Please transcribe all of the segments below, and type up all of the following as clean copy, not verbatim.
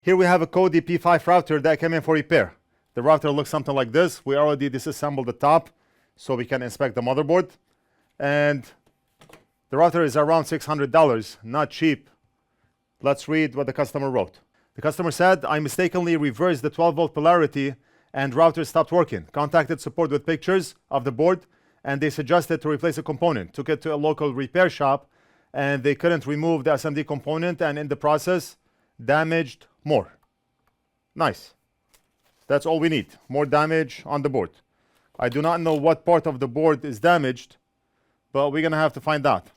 Here we have a Cudy P5 router that came in for repair. The router looks something like this. We already disassembled the top so we can inspect the motherboard. And the router is around $600, not cheap. Let's read what the customer wrote. The customer said, I mistakenly reversed the 12-volt polarity and router stopped working. Contacted support with pictures of the board and they suggested to replace a component. Took it to a local repair shop and they couldn't remove the SMD component and in the process damaged more. Nice. That's all we need. More damage on the board. I do not know what part of the board is damaged, but we're going to have to find out.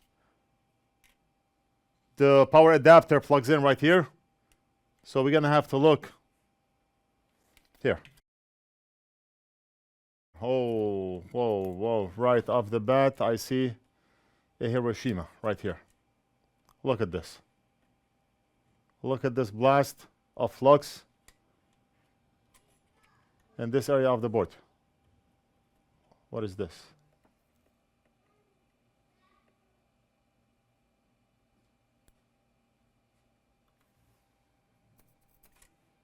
The power adapter plugs in right here. So we're going to have to look here. Oh, whoa, whoa. Right off the bat, I see a Hiroshima right here. Look at this. Look at this blast of flux in this area of the board. What is this?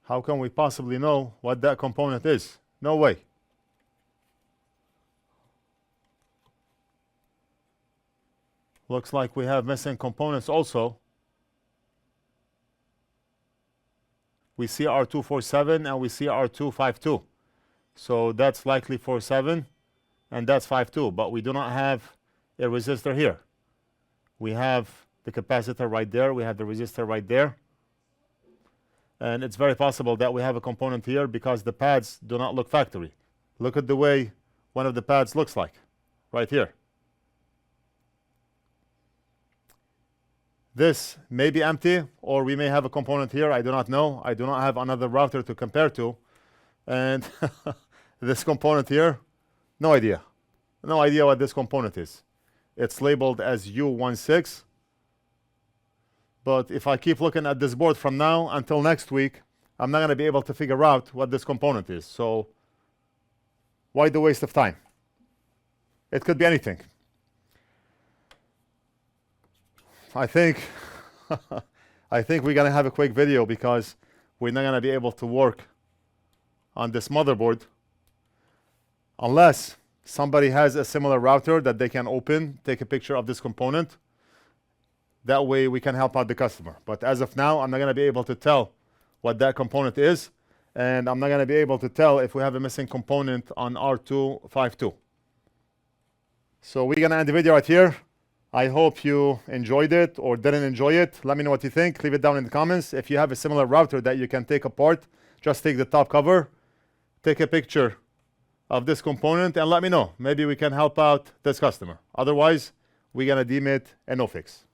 How can we possibly know what that component is? No way. Looks like we have missing components also. We see R247 and we see R252. So that's likely 47 and that's 52, but we do not have a resistor here. We have the capacitor right there, we have the resistor right there. And it's very possible that we have a component here because the pads do not look factory. Look at the way one of the pads looks like, right here. This may be empty, or we may have a component here. I do not know. I do not have another router to compare to. And this component here, no idea. No idea what this component is. It's labeled as U16. But if I keep looking at this board from now until next week, I'm not going to be able to figure out what this component is. So why the waste of time? It could be anything. I think we're going to have a quick video because we're not going to be able to work on this motherboard unless somebody has a similar router that they can open, take a picture of this component. That way we can help out the customer. But as of now, I'm not going to be able to tell what that component is, and I'm not going to be able to tell if we have a missing component on R252. So we're going to end the video right here. I hope you enjoyed it or didn't enjoy it. Let me know what you think. Leave it down in the comments. If you have a similar router that you can take apart, just take the top cover, take a picture of this component, and let me know. Maybe we can help out this customer. Otherwise, we're going to deem it a no fix.